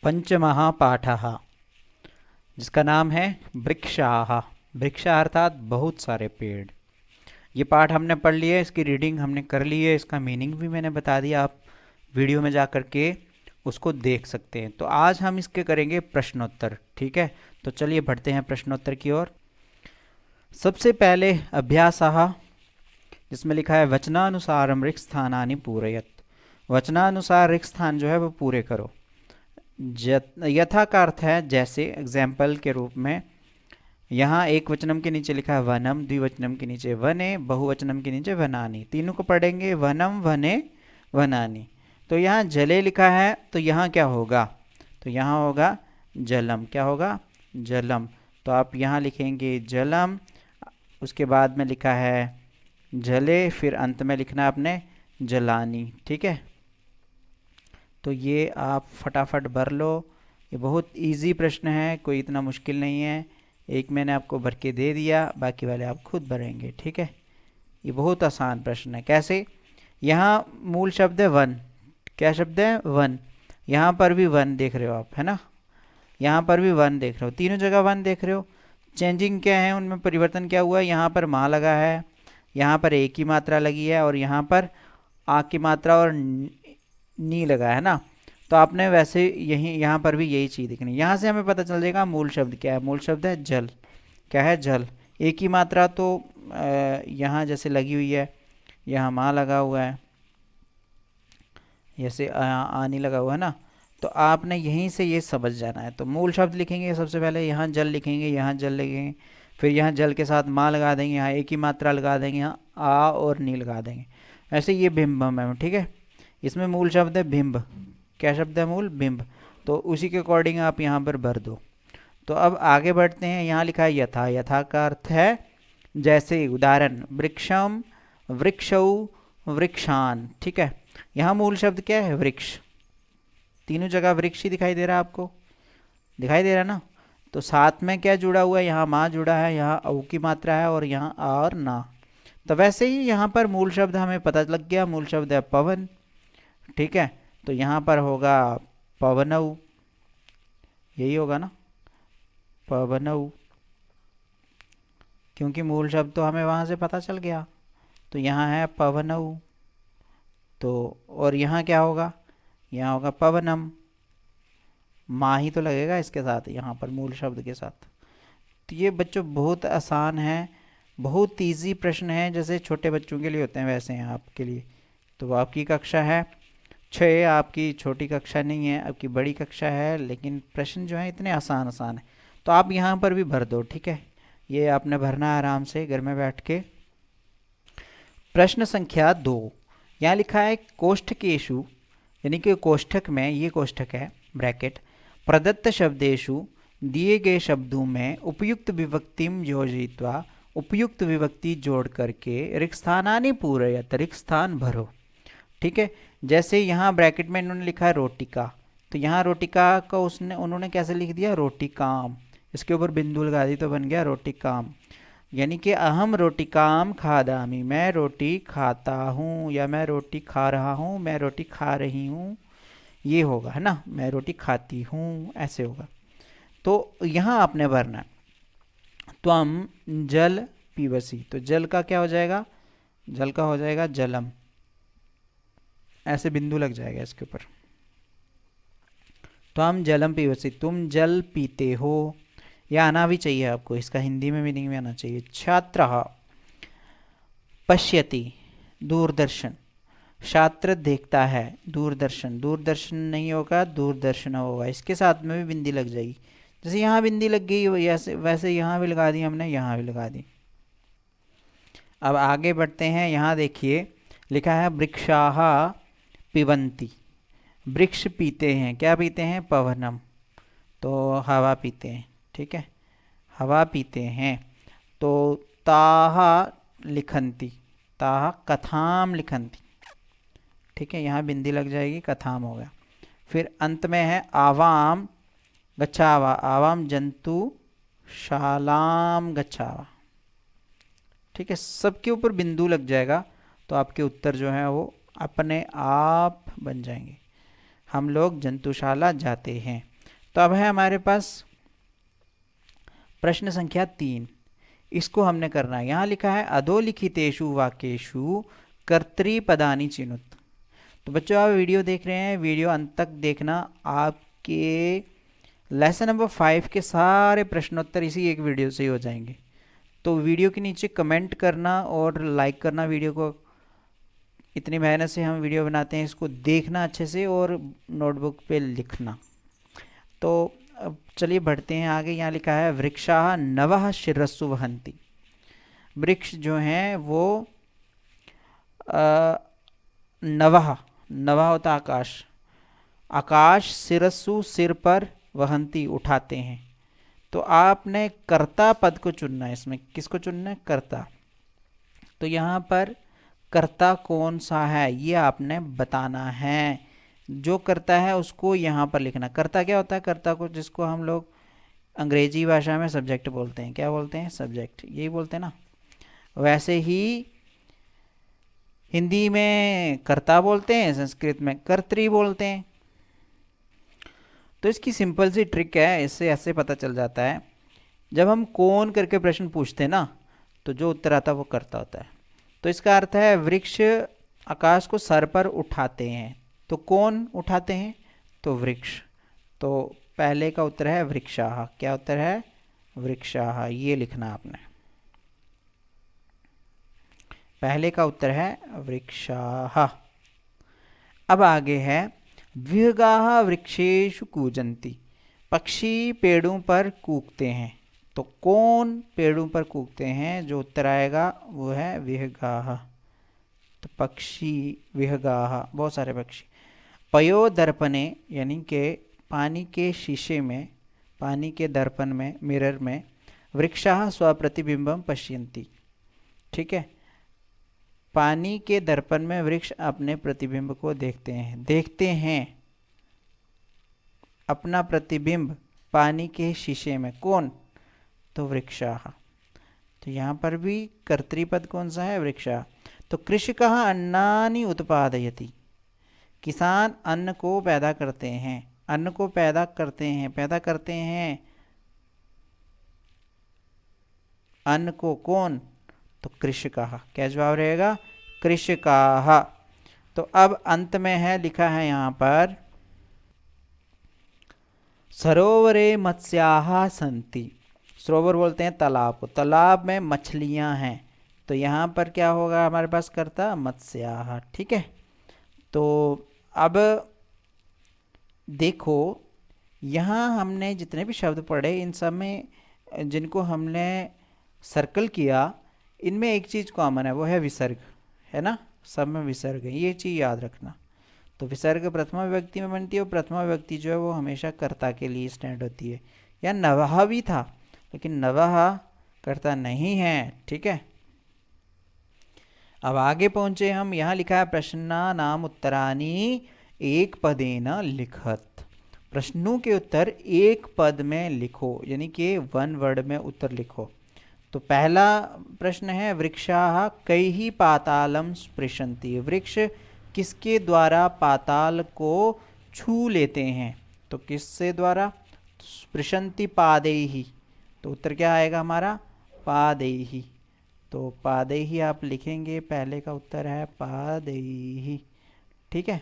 पंचमः पाठः, जिसका नाम है वृक्षाः। वृक्षा अर्थात बहुत सारे पेड़। ये पाठ हमने पढ़ लिया, इसकी रीडिंग हमने कर ली है, इसका मीनिंग भी मैंने बता दिया, आप वीडियो में जा कर के उसको देख सकते हैं। तो आज हम इसके करेंगे प्रश्नोत्तर, ठीक है। तो चलिए बढ़ते हैं प्रश्नोत्तर की ओर। सबसे पहले अभ्यासः, जिसमें लिखा है वचनानुसारम रिक्त स्थानानि पूरयत। वचनानुसार रिक्त स्थान जो है वो पूरे करो। यथा का अर्थ है जैसे, एग्जाम्पल के रूप में यहाँ एक वचनम के नीचे लिखा है वनम, द्विवचनम के नीचे वने, बहुवचनम के नीचे वनानी। तीनों को पढ़ेंगे वनम, वने, वनानी। तो यहाँ जले लिखा है तो यहाँ क्या होगा, तो यहाँ होगा जलम। क्या होगा? जलम। तो आप यहाँ लिखेंगे जलम, उसके बाद में लिखा है जले, फिर अंत में लिखना आपने जलानी, ठीक है। तो ये आप फटाफट भर लो। ये बहुत इजी प्रश्न है, कोई इतना मुश्किल नहीं है। एक मैंने आपको भर के दे दिया, बाकी वाले आप खुद भरेंगे, ठीक है। ये बहुत आसान प्रश्न है। कैसे? यहाँ मूल शब्द है वन। क्या शब्द है? वन। यहाँ पर भी वन देख रहे हो आप, है ना। यहाँ पर भी वन देख रहे हो, तीनों जगह वन देख रहे हो। चेंजिंग क्या है, उनमें परिवर्तन क्या हुआ है? यहाँ पर माँ लगा है, यहाँ पर एक की मात्रा लगी है, और यहाँ पर आ की मात्रा और नी लगा है ना। तो आपने वैसे यही यहाँ पर भी यही चीज़ दिखनी। यहाँ से हमें पता चल जाएगा मूल शब्द क्या है। मूल शब्द है जल। क्या है? जल। एक ही मात्रा तो यहाँ जैसे लगी हुई है, यहाँ माँ लगा हुआ है, जैसे आनी लगा हुआ है ना। तो आपने यहीं से ये समझ जाना है। तो मूल शब्द लिखेंगे सबसे पहले, यहाँ जल लिखेंगे, यहाँ जल लिखेंगे, फिर यहाँ जल के साथ माँ लगा देंगे, यहाँ एक ही मात्रा लगा देंगे, यहाँ आ और नी लगा देंगे। ऐसे ये बिंबम है, ठीक है। इसमें मूल शब्द है बिंब। क्या शब्द है? मूल, बिंब। तो उसी के अकॉर्डिंग आप यहाँ पर भर दो। तो अब आगे बढ़ते हैं। यहाँ लिखा है यथा। यथा का अर्थ है जैसे। उदाहरण वृक्षम, वृक्षौ, वृक्षान, ठीक है। यहाँ मूल शब्द क्या है? वृक्ष। तीनों जगह वृक्ष ही दिखाई दे रहा है आपको, दिखाई दे रहा है ना। तो साथ में क्या जुड़ा हुआ है? यहाँ माँ जुड़ा है, यहाँ औ की मात्रा है, और यहाँ आ और ना। तो वैसे ही यहाँ पर मूल शब्द हमें पता लग गया। मूल शब्द है पवन, ठीक है। तो यहाँ पर होगा पवनऊ, यही होगा ना, पवनऊ, क्योंकि मूल शब्द तो हमें वहाँ से पता चल गया। तो यहाँ है पवनऊ। तो और यहाँ क्या होगा? यहाँ होगा पवनम। माँ ही तो लगेगा इसके साथ, यहाँ पर मूल शब्द के साथ। तो ये बच्चों बहुत आसान है, बहुत इजी प्रश्न है, जैसे छोटे बच्चों के लिए होते हैं वैसे हैं आपके लिए। तो आपकी कक्षा है 6, आपकी छोटी कक्षा नहीं है, आपकी बड़ी कक्षा है, लेकिन प्रश्न जो है इतने आसान आसान है। तो आप यहाँ पर भी भर दो, ठीक है। ये आपने भरना है आराम से घर में बैठ के। प्रश्न संख्या 2, यहाँ लिखा है कोष्ठकेषु, यानी कि कोष्ठक में, ये कोष्ठक है, ब्रैकेट, प्रदत्त शब्देषु, दिए गए शब्दों में उपयुक्त विभक्तिम योजयित्वा, उपयुक्त विभक्ति जोड़ करके रिक्त स्थानानि पूरयत, रिक्त स्थान भरो, ठीक है। जैसे यहाँ ब्रैकेट में इन्होंने लिखा है रोटिका, तो यहाँ रोटिका का उन्होंने कैसे लिख दिया? रोटिकाम। इसके ऊपर बिंदु लगा दी तो बन गया रोटिकाम। यानी कि अहम रोटिकाम खादामी, मैं रोटी खाता हूँ, या मैं रोटी खा रहा हूँ, मैं रोटी खा रही हूँ, ये होगा, है ना। मैं रोटी खाती हूँ, ऐसे होगा। तो यहाँ आपने भरना त्वम जल पीबसी, तो जल का क्या हो जाएगा? जल का हो जाएगा जलम, ऐसे बिंदु लग जाएगा इसके ऊपर। त्वम जलम पीबसी, तुम जल पीते हो। यह आना भी चाहिए आपको, इसका हिंदी में मीनिंग में आना चाहिए। छात्रः पश्यति, दूरदर्शन। छात्र देखता है, दूरदर्शन। दूरदर्शन नहीं होगा, दूरदर्शन होगा। इसके साथ में भी बिंदी लग जाएगी, जैसे यहाँ बिंदी लग गई वैसे यहाँ भी लगा दी हमने, यहाँ भी लगा दी। अब आगे बढ़ते हैं। यहाँ देखिए लिखा है वृक्षाः पिबन्ति, वृक्ष पीते हैं। क्या पीते हैं? पवनम, तो हवा पीते हैं, ठीक है, हवा पीते हैं। तो ताः लिखन्ति, ताः कथाम लिखन्ति, ठीक है, यहाँ बिंदी लग जाएगी, कथाम हो गया। फिर अंत में है आवाम गच्छावा, आवाम जंतु शालाम गच्छावा, ठीक है। सबके ऊपर बिंदु लग जाएगा तो आपके उत्तर जो है वो अपने आप बन जाएंगे। हम लोग जंतुशाला जाते हैं। तो अब है हमारे पास प्रश्न संख्या 3। इसको हमने करना है। यहाँ लिखा है अधोलिखितेषु वाक्येषु कर्तृपदानि चिनुत। तो बच्चों आप वीडियो देख रहे हैं, वीडियो अंत तक देखना। आपके लेसन नंबर 5 के सारे प्रश्नोत्तर इसी एक वीडियो से ही हो जाएंगे। तो वीडियो के नीचे कमेंट करना और लाइक करना वीडियो को। इतनी मेहनत से हम वीडियो बनाते हैं, इसको देखना अच्छे से और नोटबुक पे लिखना। तो अब चलिए बढ़ते हैं आगे। यहाँ लिखा है वृक्षाः नवः शिरस्सु वहन्ति। वृक्ष जो हैं वो नवः, नवः होता आकाश, आकाश शिरस्सु सिर पर, वहन्ति उठाते हैं। तो आपने कर्ता पद को चुनना है। इसमें किसको चुनना है? कर्ता। तो यहाँ पर कर्ता कौन सा है ये आपने बताना है। जो कर्ता है उसको यहाँ पर लिखना। कर्ता क्या होता है? कर्ता को, जिसको हम लोग अंग्रेजी भाषा में सब्जेक्ट बोलते हैं। क्या बोलते हैं? सब्जेक्ट, यही बोलते हैं ना। वैसे ही हिंदी में कर्ता बोलते हैं, संस्कृत में कर्त्री बोलते हैं। तो इसकी सिंपल सी ट्रिक है, इससे ऐसे पता चल जाता है। जब हम कौन करके प्रश्न पूछते हैं ना, तो जो उत्तर आता है वो कर्ता होता है। तो इसका अर्थ है वृक्ष आकाश को सर पर उठाते हैं। तो कौन उठाते हैं? तो वृक्ष। तो पहले का उत्तर है वृक्षाः। क्या उत्तर है? वृक्षाः। ये लिखना आपने। पहले का उत्तर है वृक्षाः। अब आगे है विहगाः वृक्षेषु कूजन्ति। पक्षी पेड़ों पर कूकते हैं। तो कौन पेड़ों पर कूकते हैं? जो उत्तर आएगा वो है विहगाः। तो पक्षी विहगाः, बहुत सारे पक्षी। पयो दर्पणे, यानी कि पानी के शीशे में, पानी के दर्पण में, मिरर में, वृक्षाः स्वप्रतिबिंबम पश्यन्ति। ठीक है, पानी के दर्पण में वृक्ष अपने प्रतिबिंब को देखते हैं। देखते हैं अपना प्रतिबिंब पानी के शीशे में। कौन? तो वृक्षाः। तो यहाँ पर भी कर्तृपद कौन सा है? वृक्षाः। तो कृषकः अन्नानि उत्पादयति। किसान अन्न को पैदा करते हैं। अन्न को पैदा करते हैं, पैदा करते हैं अन्न को। कौन? तो कृषकाः। क्या जवाब रहेगा? कृषकाः। तो अब अंत में है, लिखा है यहाँ पर सरोवरे मत्स्याः सन्ति। सरोवर बोलते हैं तालाब को। तालाब में मछलियाँ हैं। तो यहाँ पर क्या होगा हमारे पास? कर्ता मत्स्याः। ठीक है। तो अब देखो, यहाँ हमने जितने भी शब्द पढ़े, इन सब में जिनको हमने सर्कल किया, इनमें एक चीज़ कॉमन है, वो है विसर्ग, है ना। सब में विसर्ग है, ये चीज़ याद रखना। तो विसर्ग प्रथमा विभक्ति में बनती है, और प्रथमा विभक्ति जो है वो हमेशा कर्ता के लिए स्टैंड होती है। या नवः भी था, लेकिन नवः कर्ता नहीं है। ठीक है। अब आगे पहुंचे हम। यहाँ लिखा है प्रश्नानाम् उत्तराणि एक पदेन लिखत। प्रश्नों के उत्तर एक पद में लिखो, यानी कि वन वर्ड में उत्तर लिखो। तो पहला प्रश्न है वृक्षाः कैः पातालं स्पृशन्ति। वृक्ष किसके द्वारा पाताल को छू लेते हैं? तो किससे द्वारा? स्पृशन्ति पादैः। तो उत्तर क्या आएगा हमारा? पादैः। तो पादैः आप लिखेंगे, पहले का उत्तर है पादैः। ठीक है।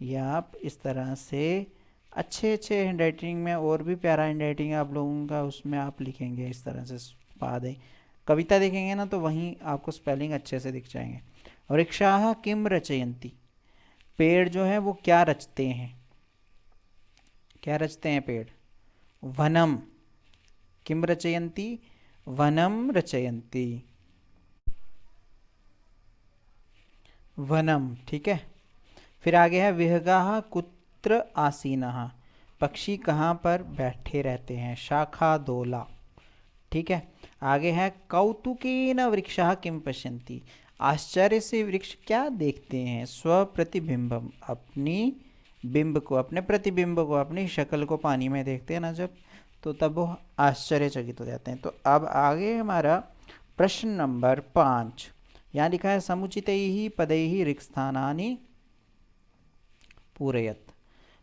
या आप इस तरह से अच्छे अच्छे हैंडराइटिंग में, और भी प्यारा हैंडराइटिंग आप लोगों का, उसमें आप लिखेंगे इस तरह से पादैः। कविता देखेंगे ना तो वहीं आपको स्पेलिंग अच्छे से दिख जाएंगे। वृक्षाः किम रचयन्ति। पेड़ जो है वो क्या रचते हैं? क्या रचते हैं पेड़? वनम। किम रचयन्ति? वनम रचयन्ति। वनम। ठीक है। फिर आगे है विहगाः कुत्र आसीनः। पक्षी कहाँ पर बैठे रहते हैं? शाखा दोला। ठीक है। आगे है कौतुकेन वृक्षाः किम पश्यन्ति। आश्चर्य से वृक्ष क्या देखते हैं? स्वप्रतिबिंबम। अपनी बिंब को, अपने प्रतिबिंब को, अपनी शक्ल को पानी में देखते हैं ना जब, तो तब वो आश्चर्यचकित हो जाते हैं। तो अब आगे हमारा प्रश्न नंबर 5। यहाँ लिखा है समुचितैः पदैः रिक्तस्थानानि पूरयत।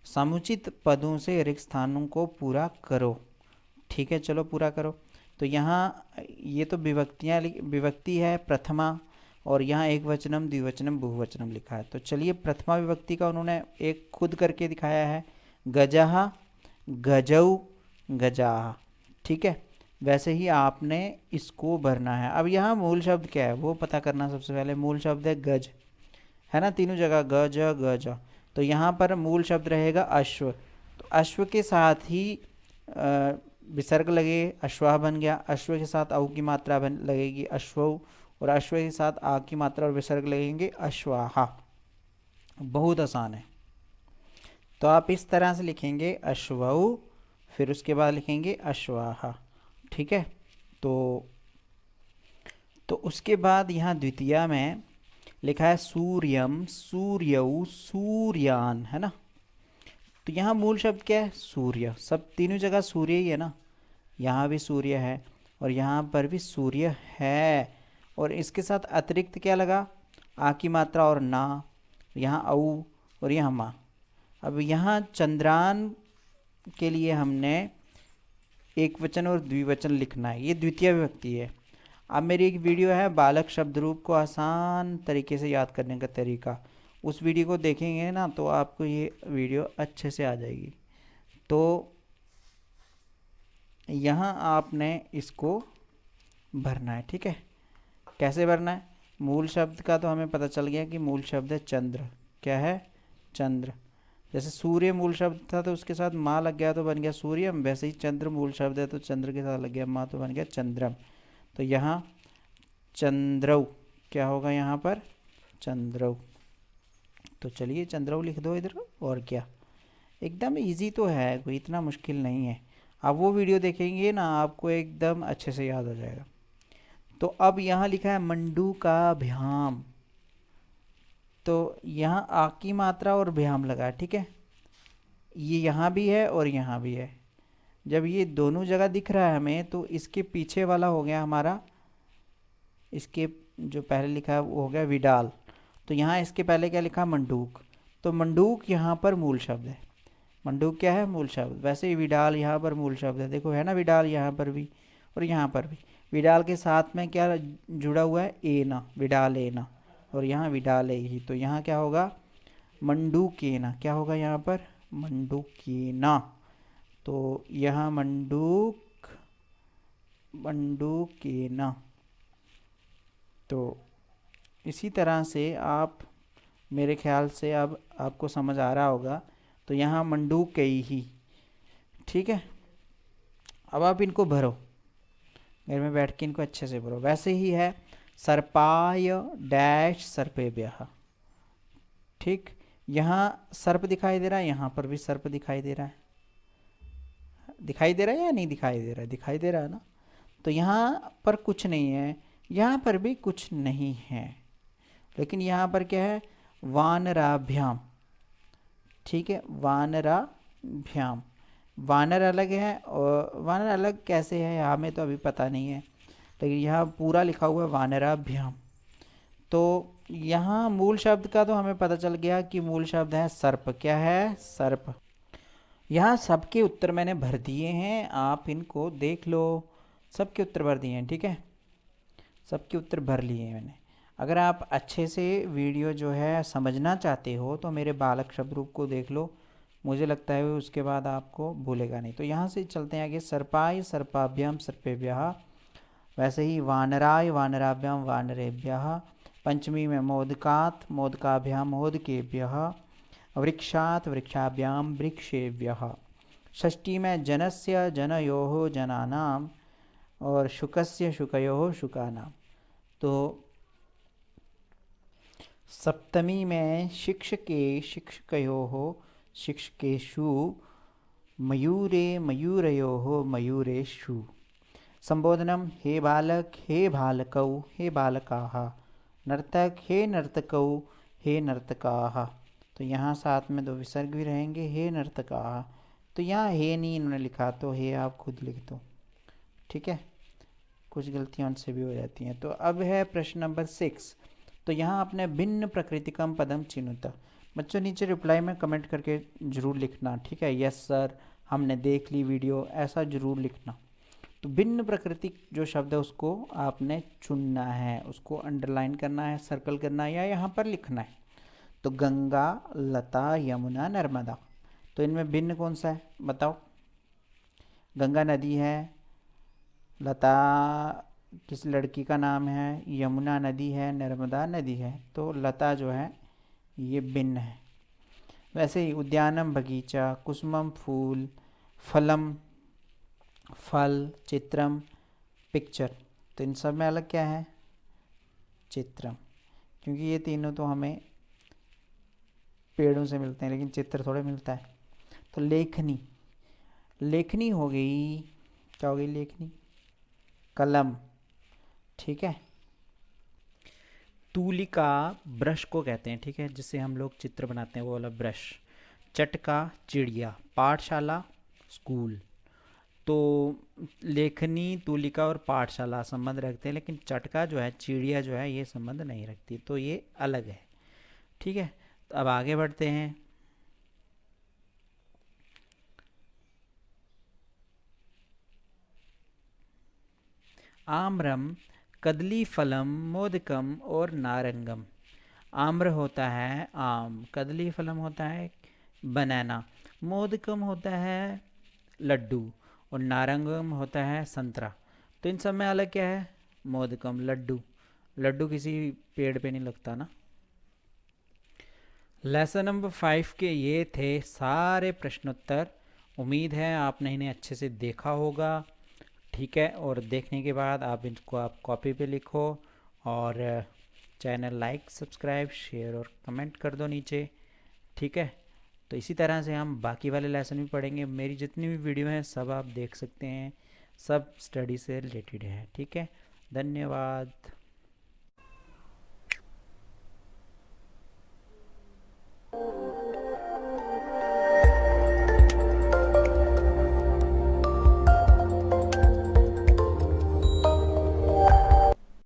समुचित पदों से रिक्त स्थानों को पूरा करो। ठीक है, चलो पूरा करो। तो यहाँ ये तो विभक्ति है प्रथमा, और यहाँ एक वचनम द्विवचनम बहुवचनम लिखा है। तो चलिए प्रथमा विभक्ति का उन्होंने एक खुद करके दिखाया है, गजहा, गजऊ, गजाहा। ठीक है, वैसे ही आपने इसको भरना है। अब यहाँ मूल शब्द क्या है वो पता करना। सबसे पहले मूल शब्द है गज, है ना, तीनों जगह गज गज। तो यहाँ पर मूल शब्द रहेगा अश्व। तो अश्व के साथ ही विसर्ग लगे, अश्वाह बन गया। अश्व के साथ औ की मात्रा लगेगी अश्वऊ, और अश्व के साथ आ की मात्रा और विसर्ग लगेंगे अश्वाहा। बहुत आसान है। तो आप इस तरह से लिखेंगे अश्वऊ, फिर उसके बाद लिखेंगे अश्वाहा। ठीक है, तो उसके बाद यहाँ द्वितीया में लिखा है सूर्यम, सूर्यऊ, सूर्यान, है ना। तो यहाँ मूल शब्द क्या है? सूर्य। सब तीनों जगह सूर्य ही है ना, यहाँ भी सूर्य है और यहाँ पर भी सूर्य है। और इसके साथ अतिरिक्त क्या लगा? आ की मात्रा और ना, यहाँ औ और यहाँ माँ। अब यहाँ चंद्रान के लिए हमने एक वचन और द्विवचन लिखना है, ये द्वितीय विभक्ति है। अब मेरी एक वीडियो है बालक शब्द रूप को आसान तरीके से याद करने का तरीका, उस वीडियो को देखेंगे ना तो आपको ये वीडियो अच्छे से आ जाएगी। तो यहाँ आपने इसको भरना है। ठीक है, कैसे भरना है? मूल शब्द का तो हमें पता चल गया कि मूल शब्द है चंद्र। क्या है? चंद्र। जैसे सूर्य मूल शब्द था तो उसके साथ माँ लग गया तो बन गया सूर्यम, वैसे ही चंद्र मूल शब्द है तो चंद्र के साथ लग गया माँ तो बन गया चंद्रम। तो यहाँ चंद्रऊ क्या होगा? यहाँ पर चंद्रऊ। तो चलिए चंद्रऊ लिख दो इधर। और क्या, एकदम इजी तो है, कोई इतना मुश्किल नहीं है। आप वो वीडियो देखेंगे ना आपको एकदम अच्छे से याद हो जाएगा। तो अब यहाँ लिखा है मंडूकाभ्याम, तो यहाँ आ की मात्रा और भ्याम लगा है। ठीक है, ये यहाँ भी है और यहाँ भी है। जब ये दोनों जगह दिख रहा है हमें तो इसके पीछे वाला हो गया हमारा, इसके जो पहले लिखा है वो हो गया विडाल। तो यहाँ इसके पहले क्या लिखा? मंडूक। तो मंडूक यहाँ पर मूल शब्द है। मंडूक क्या है? मूल शब्द। वैसे ही विडाल यहाँ पर मूल शब्द है, देखो है ना, विडाल यहाँ पर भी और यहाँ पर भी। विडाल के साथ में क्या जुड़ा हुआ है? एना, विडाल एना, और यहाँ विडाल ही। तो यहाँ क्या होगा? मंडूकेना। क्या होगा यहाँ पर? मंडूकेना। तो यहाँ मंडूकेना। तो इसी तरह से आप, मेरे ख्याल से अब आपको समझ आ रहा होगा। तो यहाँ मंडूकई ही। ठीक है, अब आप इनको भरो, घर में बैठ के इनको अच्छे से भरो। वैसे ही है सर्पाय डैश सर्पेभ्यः। ठीक, यहाँ सर्प दिखाई दे रहा है, यहाँ पर भी सर्प दिखाई दे रहा है। दिखाई दे रहा है या नहीं दिखाई दे रहा है? दिखाई दे रहा है ना। तो यहाँ पर कुछ नहीं है, यहाँ पर भी कुछ नहीं है, लेकिन यहाँ पर क्या है? वानराभ्याम। ठीक है, वानराभ्याम। वानर अलग है, और वानर अलग कैसे है हमें तो अभी पता नहीं है, लेकिन यहाँ पूरा लिखा हुआ है वानराभ्याम। तो यहाँ मूल शब्द का तो हमें पता चल गया कि मूल शब्द है सर्प। क्या है? सर्प। यहाँ सबके उत्तर मैंने भर दिए हैं, आप इनको देख लो। सबके उत्तर भर दिए हैं। ठीक है, सबके उत्तर भर लिए हैं मैंने। अगर आप अच्छे से वीडियो जो है समझना चाहते हो तो मेरे बालक शब्द रूप को देख लो, मुझे लगता है उसके बाद आपको भूलेगा नहीं। तो यहाँ से चलते हैं आगे। सर्पाय सर्पाभ्याम सर्पेभ्यः, वैसे ही वानराय वानराभ्याम वानरेभ्यः। पंचमी में मोदकात् मोदकाभ्याम मोदकेभ्यः। वृक्षात् वृक्षाभ्याम वृक्षेभ्यः। षष्ठी में जनस्य जनयोः जनानाम, और शुकस्य शुकयोः शुकानाम। तो सप्तमी में शिक्षके शिक्षकयोः शिक्षकेषु। मयूरे मयूरयोः मयूरेषु। संबोधनम हे बालक हे बालकौ हे बालकाः। नर्तक हे नर्तकौ हे नर्तकाः। तो यहाँ साथ में दो विसर्ग भी रहेंगे, हे नर्तकाः। तो यहाँ हे नहीं इन्होंने लिखा, तो हे आप खुद लिख दो। ठीक है, कुछ गलतियाँ उनसे भी हो जाती हैं। तो अब है प्रश्न नंबर 6। तो यहाँ आपने भिन्न प्रकृतिकम पदम चिनुत, बच्चों नीचे रिप्लाई में कमेंट करके ज़रूर लिखना, ठीक है। यस सर, हमने देख ली वीडियो, ऐसा ज़रूर लिखना। तो भिन्न प्रकृति जो शब्द है उसको आपने चुनना है, उसको अंडरलाइन करना है, सर्कल करना है या यहाँ पर लिखना है। तो गंगा, लता, यमुना, नर्मदा, तो इनमें भिन्न कौन सा है बताओ। गंगा नदी है, लता किस लड़की का नाम है, यमुना नदी है, नर्मदा नदी है, तो लता जो है ये भिन्न है। वैसे ही उद्यानम बगीचा, कुसुमम फूल, फलम फल, चित्रम पिक्चर, तो इन सब में अलग क्या है, चित्रम, क्योंकि ये तीनों तो हमें पेड़ों से मिलते हैं लेकिन चित्र थोड़े मिलता है। तो लेखनी, लेखनी हो गई, क्या हो गई लेखनी, कलम, ठीक है। तूलिका ब्रश को कहते हैं, ठीक है, जिससे हम लोग चित्र बनाते हैं वो वाला ब्रश। चटका चिड़िया, पाठशाला स्कूल। तो लेखनी, तूलिका और पाठशाला संबंध रखते हैं, लेकिन चटका जो है, चिड़िया जो है, ये संबंध नहीं रखती, तो ये अलग है, ठीक है। तो अब आगे बढ़ते हैं। आम्रम, कदली फलम, मोदकम और नारंगम। आम्र होता है आम, कदली फलम होता है बनाना, मोदकम होता है लड्डू और नारंगम होता है संतरा। तो इन सब में अलग क्या है, मोदकम लड्डू, लड्डू किसी पेड़ पे नहीं लगता ना। लेसन नंबर 5 के ये थे सारे प्रश्नोत्तर। उम्मीद है आपने इन्हें अच्छे से देखा होगा, ठीक है। और देखने के बाद आप इनको आप कॉपी पे लिखो और चैनल लाइक, सब्सक्राइब, शेयर और कमेंट कर दो नीचे, ठीक है। तो इसी तरह से हम बाकी वाले लेसन भी पढ़ेंगे। मेरी जितनी भी वीडियो हैं सब आप देख सकते हैं, सब स्टडी से रिलेटेड है, ठीक है। धन्यवाद।